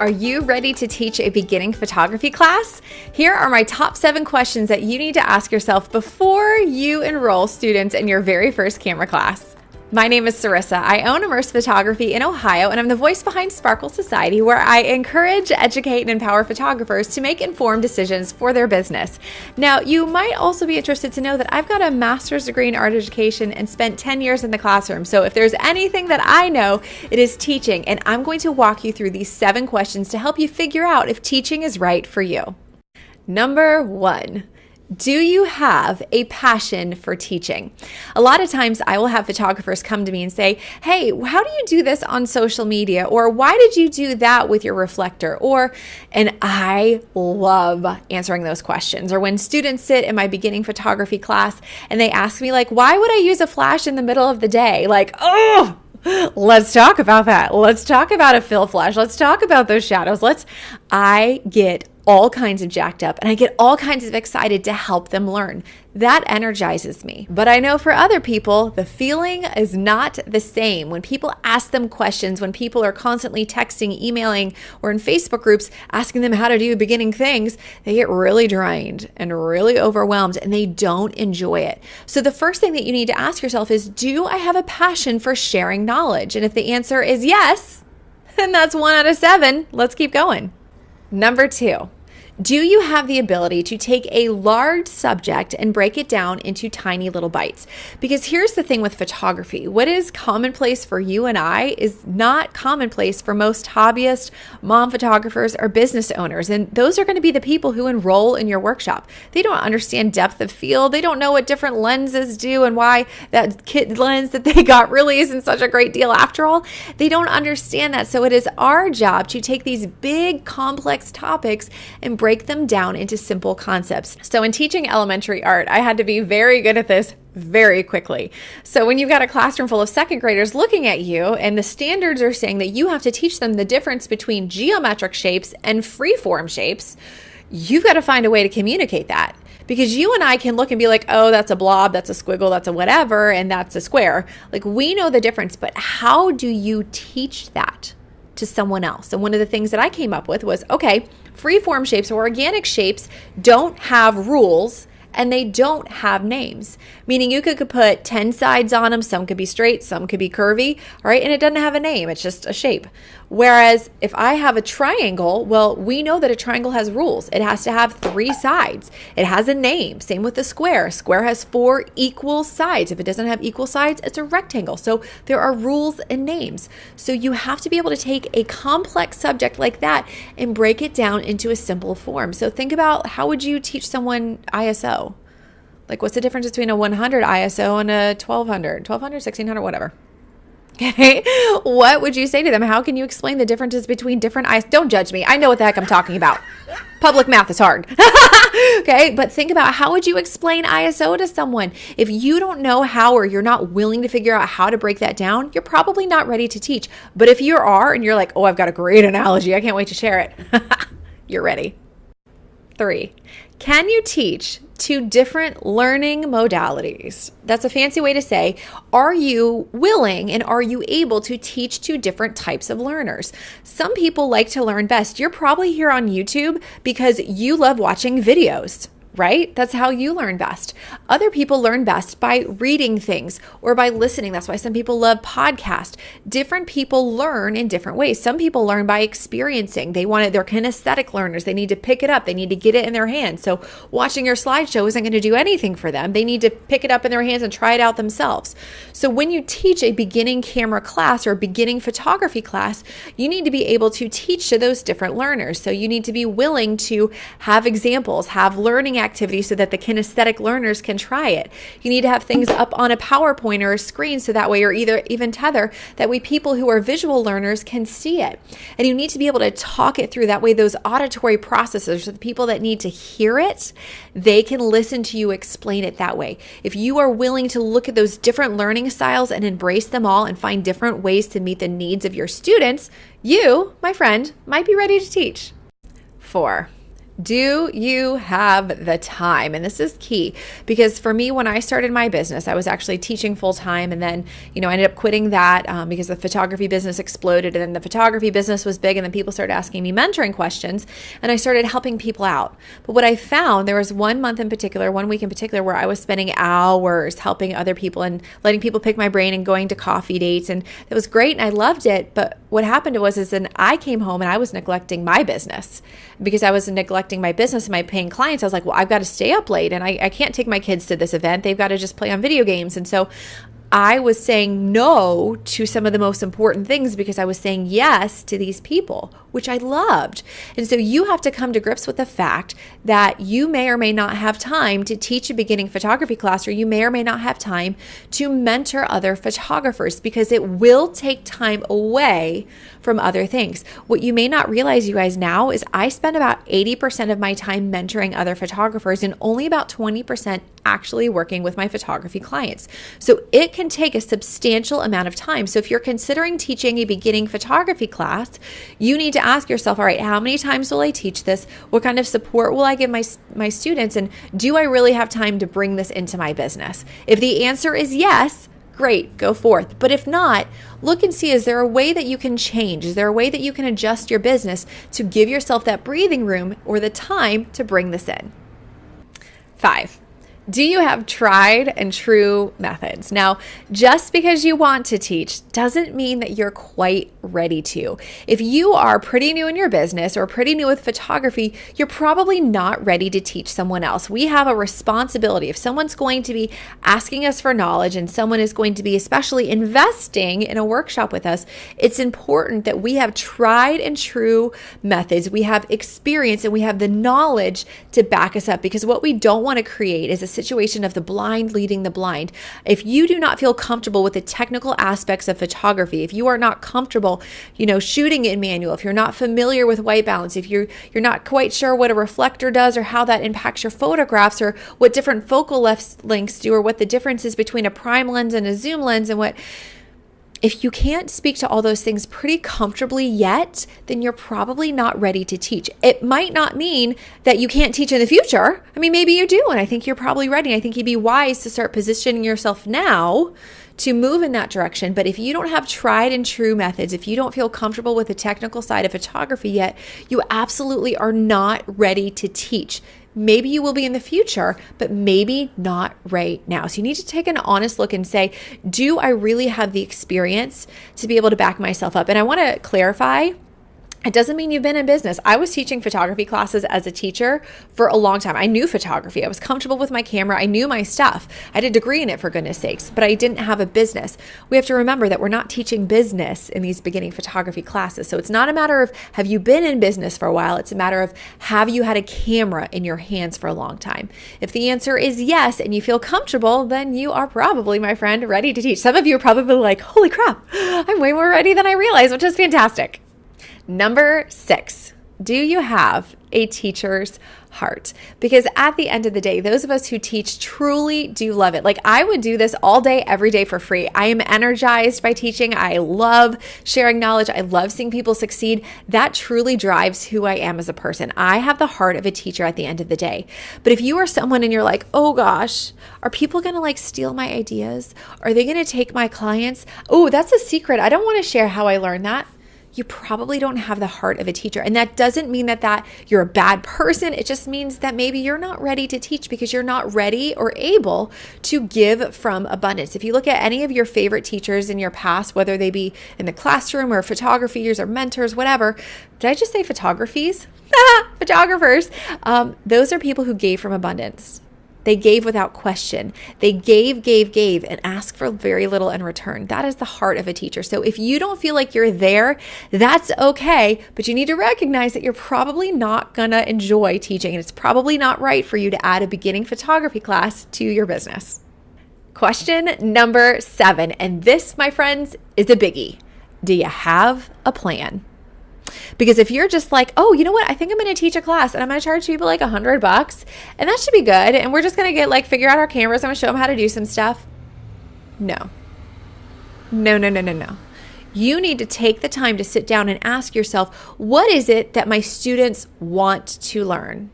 Are you ready to teach a beginning photography class? Here are my top 7 questions that you need to ask yourself before you enroll students in your very first camera class. My name is Cyrissa. I own Immerse Photography in Ohio, and I'm the voice behind Sparkle Society, where I encourage, educate, and empower photographers to make informed decisions for their business. Now, you might also be interested to know that I've got a master's degree in art education and spent 10 years in the classroom. So if there's anything that I know, it is teaching, and I'm going to walk you through these 7 questions to help you figure out if teaching is right for you. Number 1. Do you have a passion for teaching? A lot of times I will have photographers come to me and say, hey, how do you do this on social media? Or why did you do that with your reflector? And I love answering those questions. Or when students sit in my beginning photography class and they ask me why would I use a flash in the middle of the day? Let's talk about that. Let's talk about a fill flash. Let's talk about those shadows. I get all kinds of jacked up and I get all kinds of excited to help them learn. That energizes me. But I know for other people, the feeling is not the same. When people ask them questions, when people are constantly texting, emailing, or in Facebook groups asking them how to do beginning things, they get really drained and really overwhelmed and they don't enjoy it. So the first thing that you need to ask yourself is, do I have a passion for sharing knowledge? And if the answer is yes, then that's 1 out of 7. Let's keep going. Number 2. Do you have the ability to take a large subject and break it down into tiny little bites? Because here's the thing with photography. What is commonplace for you and I is not commonplace for most hobbyists, mom photographers, or business owners. And those are going to be the people who enroll in your workshop. They don't understand depth of field. They don't know what different lenses do and why that kit lens that they got really isn't such a great deal after all. They don't understand that. So it is our job to take these big, complex topics and break them down into simple concepts. So in teaching elementary art, I had to be very good at this very quickly. So when you've got a classroom full of second graders looking at you and the standards are saying that you have to teach them the difference between geometric shapes and freeform shapes, you've got to find a way to communicate that. Because you and I can look and be like, oh, that's a blob, that's a squiggle, that's a whatever, and that's a square. We know the difference, but how do you teach that to someone else? And one of the things that I came up with was, okay, freeform shapes or organic shapes don't have rules and they don't have names, meaning you could put 10 sides on them. Some could be straight, some could be curvy, all right? And it doesn't have a name. It's just a shape. Whereas if I have a triangle, well, we know that a triangle has rules. It has to have 3 sides. It has a name. Same with the square. Square has 4 equal sides. If it doesn't have equal sides, it's a rectangle. So there are rules and names. So you have to be able to take a complex subject like that and break it down into a simple form. So think about, how would you teach someone ISO? What's the difference between a 100 ISO and a 1200, 1600, whatever? Okay. What would you say to them? How can you explain the differences between different ISO? Don't judge me. I know what the heck I'm talking about. Public math is hard. Okay. But think about, how would you explain ISO to someone? If you don't know how, or you're not willing to figure out how to break that down, you're probably not ready to teach. But if you are, and you're like, oh, I've got a great analogy, I can't wait to share it. You're ready. 3. Can you teach 2 different learning modalities? That's a fancy way to say, are you willing and are you able to teach 2 different types of learners? Some people like to learn best. You're probably here on YouTube because you love watching videos, right? That's how you learn best. Other people learn best by reading things or by listening. That's why some people love podcasts. Different people learn in different ways. Some people learn by experiencing. They're kinesthetic learners. They need to pick it up. They need to get it in their hands. So watching your slideshow isn't going to do anything for them. They need to pick it up in their hands and try it out themselves. So when you teach a beginning camera class or a beginning photography class, you need to be able to teach to those different learners. So you need to be willing to have examples, have learning activities so that the kinesthetic learners can try it. You need to have things up on a PowerPoint or a screen so that way, or even Tether, that way people who are visual learners can see it. And you need to be able to talk it through. That way those auditory processors, the people that need to hear it, they can listen to you explain it that way. If you are willing to look at those different learning styles and embrace them all and find different ways to meet the needs of your students, you, my friend, might be ready to teach. 4. Do you have the time? And this is key because for me, when I started my business, I was actually teaching full time. And then, I ended up quitting that because the photography business exploded. And then the photography business was big. And then people started asking me mentoring questions. And I started helping people out. But what I found, there was 1 month in particular, 1 week in particular, where I was spending hours helping other people and letting people pick my brain and going to coffee dates. And it was great. And I loved it. But what happened is then I came home and I was neglecting my business. Because I was neglecting my business and my paying clients, I was like, well, I've got to stay up late and I can't take my kids to this event. They've got to just play on video games. And so I was saying no to some of the most important things because I was saying yes to these people, which I loved. And so you have to come to grips with the fact that you may or may not have time to teach a beginning photography class, or you may or may not have time to mentor other photographers because it will take time away from other things. What you may not realize, you guys, now is I spend about 80% of my time mentoring other photographers and only about 20% actually working with my photography clients. So it can take a substantial amount of time. So if you're considering teaching a beginning photography class, you need to ask yourself, all right, how many times will I teach this? What kind of support will I give my students? And do I really have time to bring this into my business? If the answer is yes, great, go forth. But if not, look and see, is there a way that you can change? Is there a way that you can adjust your business to give yourself that breathing room or the time to bring this in? 5. Do you have tried and true methods? Now, just because you want to teach doesn't mean that you're quite ready to. If you are pretty new in your business or pretty new with photography, you're probably not ready to teach someone else. We have a responsibility. If someone's going to be asking us for knowledge and someone is going to be especially investing in a workshop with us, it's important that we have tried and true methods. We have experience and we have the knowledge to back us up, because what we don't want to create is a situation of the blind leading the blind. If you do not feel comfortable with the technical aspects of photography, if you are not comfortable, shooting in manual, if you're not familiar with white balance, if you're not quite sure what a reflector does or how that impacts your photographs, or what different focal lengths do, or what the difference is between a prime lens and a zoom lens, and if you can't speak to all those things pretty comfortably yet, then you're probably not ready to teach. It might not mean that you can't teach in the future. I mean, maybe you do, and I think you're probably ready. I think you'd be wise to start positioning yourself now to move in that direction. But if you don't have tried and true methods, if you don't feel comfortable with the technical side of photography yet, you absolutely are not ready to teach. Maybe you will be in the future, but maybe not right now. So you need to take an honest look and say, do I really have the experience to be able to back myself up? And I want to clarify, it doesn't mean you've been in business. I was teaching photography classes as a teacher for a long time. I knew photography. I was comfortable with my camera. I knew my stuff. I had a degree in it, for goodness sakes, but I didn't have a business. We have to remember that we're not teaching business in these beginning photography classes. So it's not a matter of have you been in business for a while. It's a matter of have you had a camera in your hands for a long time? If the answer is yes and you feel comfortable, then you are probably, my friend, ready to teach. Some of you are probably like, holy crap, I'm way more ready than I realized, which is fantastic. Number 6, do you have a teacher's heart? Because at the end of the day, those of us who teach truly do love it. Like, I would do this all day, every day for free. I am energized by teaching. I love sharing knowledge. I love seeing people succeed. That truly drives who I am as a person. I have the heart of a teacher at the end of the day. But if you are someone and you're like, oh gosh, are people going to steal my ideas? Are they going to take my clients? Oh, that's a secret. I don't want to share how I learned that. You probably don't have the heart of a teacher. And that doesn't mean that you're a bad person. It just means that maybe you're not ready to teach because you're not ready or able to give from abundance. If you look at any of your favorite teachers in your past, whether they be in the classroom or photographers or mentors, whatever, did I just say photographies? Photographers. Those are people who gave from abundance. They gave without question. They gave, and asked for very little in return. That is the heart of a teacher. So if you don't feel like you're there, that's okay, but you need to recognize that you're probably not gonna enjoy teaching, and it's probably not right for you to add a beginning photography class to your business. Question number 7, and this, my friends, is a biggie. Do you have a plan? Because if you're just like, oh, you know what? I think I'm going to teach a class and I'm going to charge people $100 and that should be good. And we're just going to figure out our cameras. I'm going to show them how to do some stuff. No. You need to take the time to sit down and ask yourself, what is it that my students want to learn?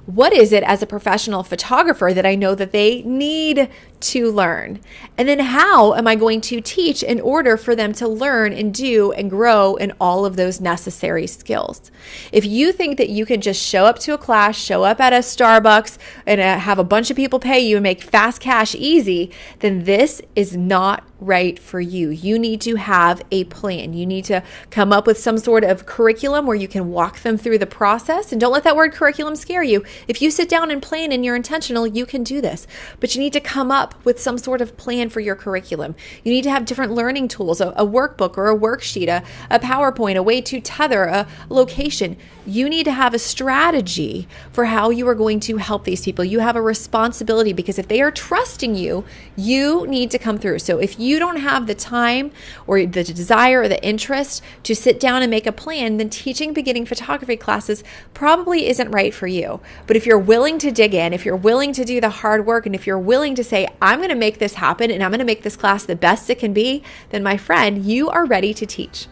What is it as a professional photographer that I know that they need to learn? And then how am I going to teach in order for them to learn and do and grow in all of those necessary skills? If you think that you can just show up to a class, show up at a Starbucks and have a bunch of people pay you and make fast cash easy, then this is not right for you. You need to have a plan. You need to come up with some sort of curriculum where you can walk them through the process. And don't let that word curriculum scare you. If you sit down and plan and you're intentional, you can do this. But you need to come up with some sort of plan for your curriculum. You need to have different learning tools, a workbook or a worksheet, a PowerPoint, a way to tether, a location. You need to have a strategy for how you are going to help these people. You have a responsibility because if they are trusting you, you need to come through. So if you don't have the time or the desire or the interest to sit down and make a plan, then teaching beginning photography classes probably isn't right for you. But if you're willing to dig in, if you're willing to do the hard work, and if you're willing to say, I'm going to make this happen and I'm going to make this class the best it can be, then my friend, you are ready to teach.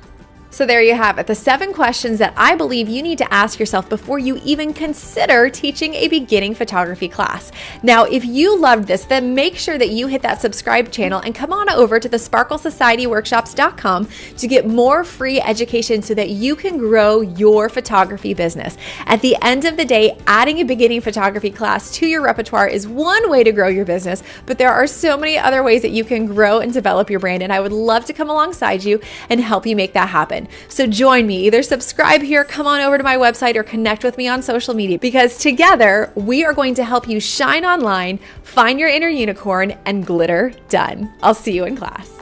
So there you have it, the 7 questions that I believe you need to ask yourself before you even consider teaching a beginning photography class. Now, if you loved this, then make sure that you hit that subscribe channel and come on over to the sparklesocietyworkshops.com to get more free education so that you can grow your photography business. At the end of the day, adding a beginning photography class to your repertoire is one way to grow your business, but there are so many other ways that you can grow and develop your brand, and I would love to come alongside you and help you make that happen. So join me, either subscribe here, come on over to my website, or connect with me on social media, because together we are going to help you shine online, find your inner unicorn, and glitter done. I'll see you in class.